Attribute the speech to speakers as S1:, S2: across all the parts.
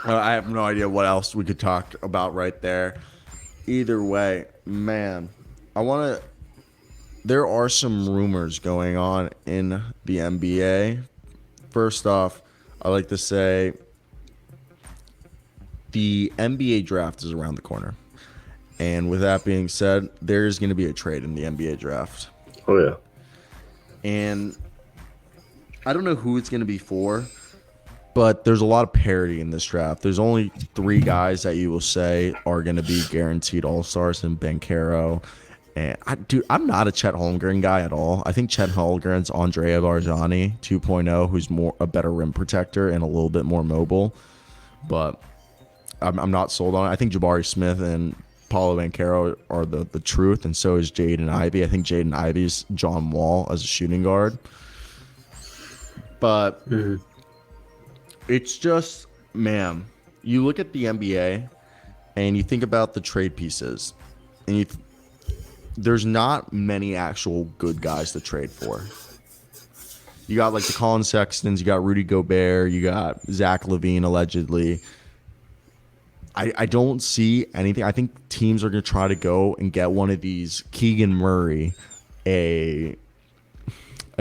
S1: I have no idea what else we could talk about right there. Either way, man, I want to. There are some rumors going on in the NBA. First off, I like to say the NBA draft is around the corner. And with that being said, there's going to be a trade in the NBA draft.
S2: Oh yeah.
S1: And I don't know who it's going to be for, but there's a lot of parity in this draft. There's only 3 guys that you will say are going to be guaranteed All-Stars in Banchero. And I'm not a Chet Holmgren guy at all. I think Chet Holmgren's Andrea Bargnani 2.0, who's a better rim protector and a little bit more mobile. But I'm not sold on it. I think Jabari Smith and Paulo Banchero are the truth, and so is Jaden Ivey. I think Jaden Ivey's John Wall as a shooting guard. But it's just, man, you look at the NBA and you think about the trade pieces, and there's not many actual good guys to trade for. You got like the Colin Sextons, you got Rudy Gobert, you got Zach LaVine allegedly. I don't see anything. I think teams are going to try to go and get one of these Keegan Murray, a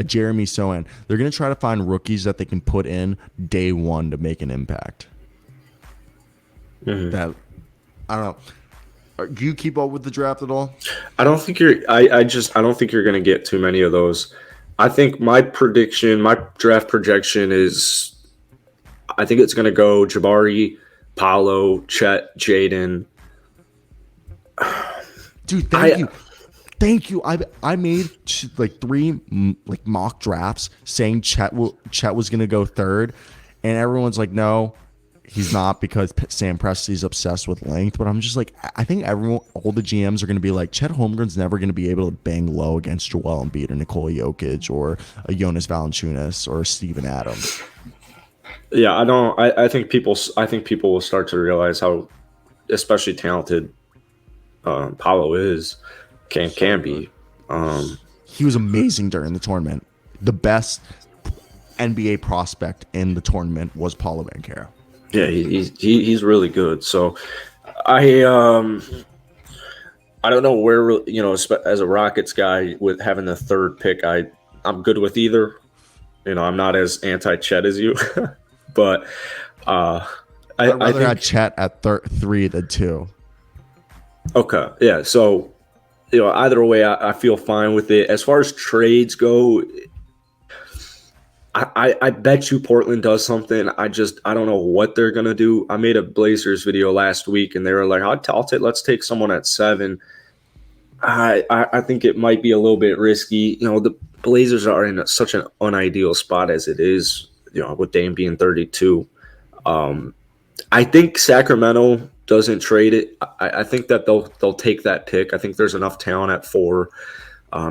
S1: Jeremy Sohan. They're going to try to find rookies that they can put in day one to make an impact. That I don't know. Do you keep up with the draft at all?
S2: I don't think you're. I don't think you're going to get too many of those. I think my draft projection is, I think it's going to go Jabari, Paolo, Chet, Jaden.
S1: Dude, thank you. I made like 3 like mock drafts saying Chet was gonna go 3rd, and everyone's like, no, he's not, because Sam Presti's obsessed with length. But I'm just like, I think all the GMs are gonna be like, Chet Holmgren's never gonna be able to bang low against Joel Embiid or Nikola Jokic or a Jonas Valanciunas or Steven Adams.
S2: Yeah, I don't. I think people will start to realize how, especially talented, Paolo can be.
S1: He was amazing during the tournament. The best NBA prospect in the tournament was Paulo Banchero.
S2: Yeah, he's really good. So I don't know where, as a Rockets guy with having the 3rd pick, I'm good with either. I'm not as anti-Chet as you. But
S1: I'd rather have Chet at 3 than 2.
S2: Okay, yeah. So, either way, I feel fine with it. As far as trades go, I bet you Portland does something. I don't know what they're gonna do. I made a Blazers video last week, and they were like, let's take someone at 7. I think it might be a little bit risky. The Blazers are in such an unideal spot as it is. With Dame being 32. I think Sacramento doesn't trade it. I think that they'll take that pick. I think there's enough talent at 4.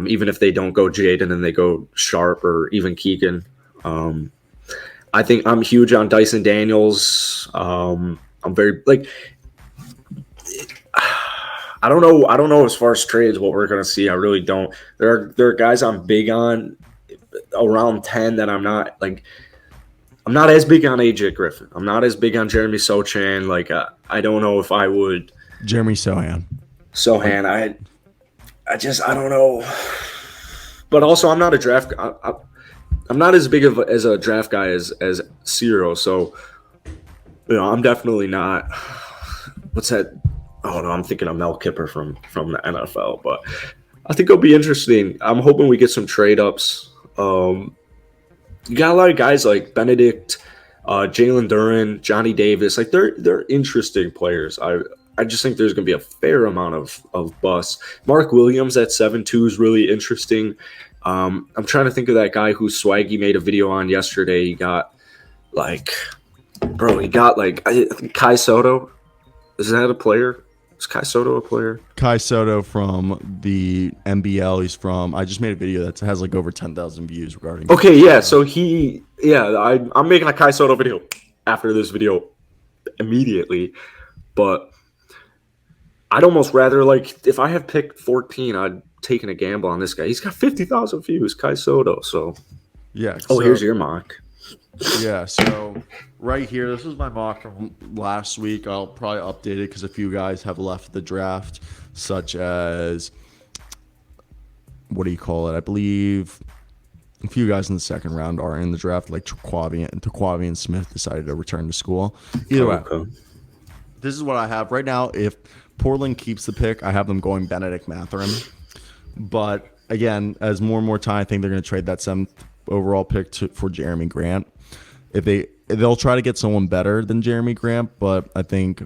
S2: Even if they don't go Jaden and they go Sharp or even Keegan. I think I'm huge on Dyson Daniels. I'm very I don't know as far as trades what we're gonna see. I really don't. There are guys I'm big on around 10 that I'm not like. I'm not as big on AJ Griffin. I'm not as big on Jeremy Sochan. I don't know if I would.
S1: Jeremy Sohan.
S2: I don't know. But also, I'm not a draft. I'm not as big as a draft guy as Cyro. So, I'm definitely not. What's that? Oh no, I'm thinking of Mel Kiper from the NFL. But I think it'll be interesting. I'm hoping we get some trade ups. You got a lot of guys like Benedict, Jalen Duren, Johnny Davis. They're interesting players. I just think there's going to be a fair amount of busts. Mark Williams at 7'2" is really interesting. I'm trying to think of that guy who Swaggy made a video on yesterday. He got I think Kai Soto. Is that a player? Is Kai Soto a player?
S1: Kai Soto from the NBL. He's from. I just made a video that has like over 10,000 views regarding.
S2: Okay, yeah. So I'm making a Kai Soto video after this video immediately, but I'd almost rather if I have picked 14, I'd taken a gamble on this guy. He's got 50,000 views, Kai Soto. So
S1: yeah.
S2: Oh, here's your mock.
S1: Yeah, so right here, this was my mock from last week. I'll probably update it because a few guys have left the draft, such as, what do you call it? I believe a few guys in the second round are in the draft, like Taquavian Smith decided to return to school. Either way,
S2: Okay.
S1: this is what I have right now. If Portland keeps the pick, I have them going Benedict Mathurin. But again, as more and more time, I think they're going to trade that 7th overall pick for Jeremy Grant. They'll try to get someone better than Jeremy Grant, but I think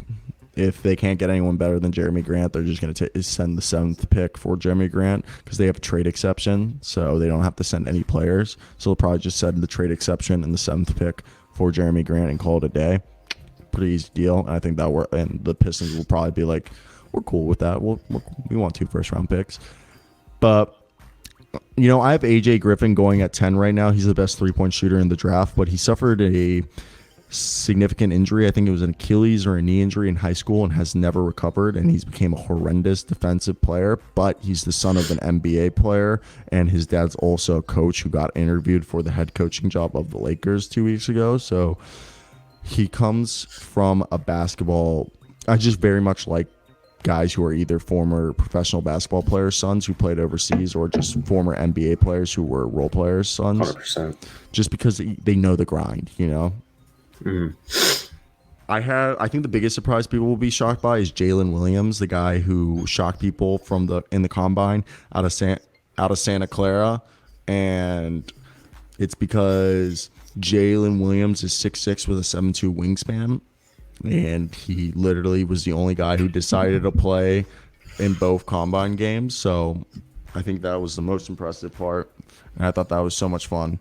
S1: if they can't get anyone better than Jeremy Grant, they're just going to send the 7th pick for Jeremy Grant because they have a trade exception, so they don't have to send any players. So they'll probably just send the trade exception and the 7th pick for Jeremy Grant and call it a day. Pretty easy deal. And I think that and the Pistons will probably be like, we're cool with that. We want 2 first-round picks. But I have AJ Griffin going at 10 right now. He's the best 3-point shooter in the draft, but he suffered a significant injury. I think it was an Achilles or a knee injury in high school and has never recovered, and he's became a horrendous defensive player, but he's the son of an NBA player, and his dad's also a coach who got interviewed for the head coaching job of the Lakers 2 weeks ago. So he comes from a basketball. I just very much like guys who are either former professional basketball players' sons who played overseas or just former NBA players who were role players' sons.
S2: 100%.
S1: Just because they know the grind,
S2: Mm.
S1: I think the biggest surprise people will be shocked by is Jalen Williams, the guy who shocked people in the combine out of Santa Clara, and it's because Jalen Williams is 6'6" with a 7'2" wingspan. And he literally was the only guy who decided to play in both combine games. So I think that was the most impressive part. And I thought that was so much fun.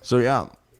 S1: So, yeah,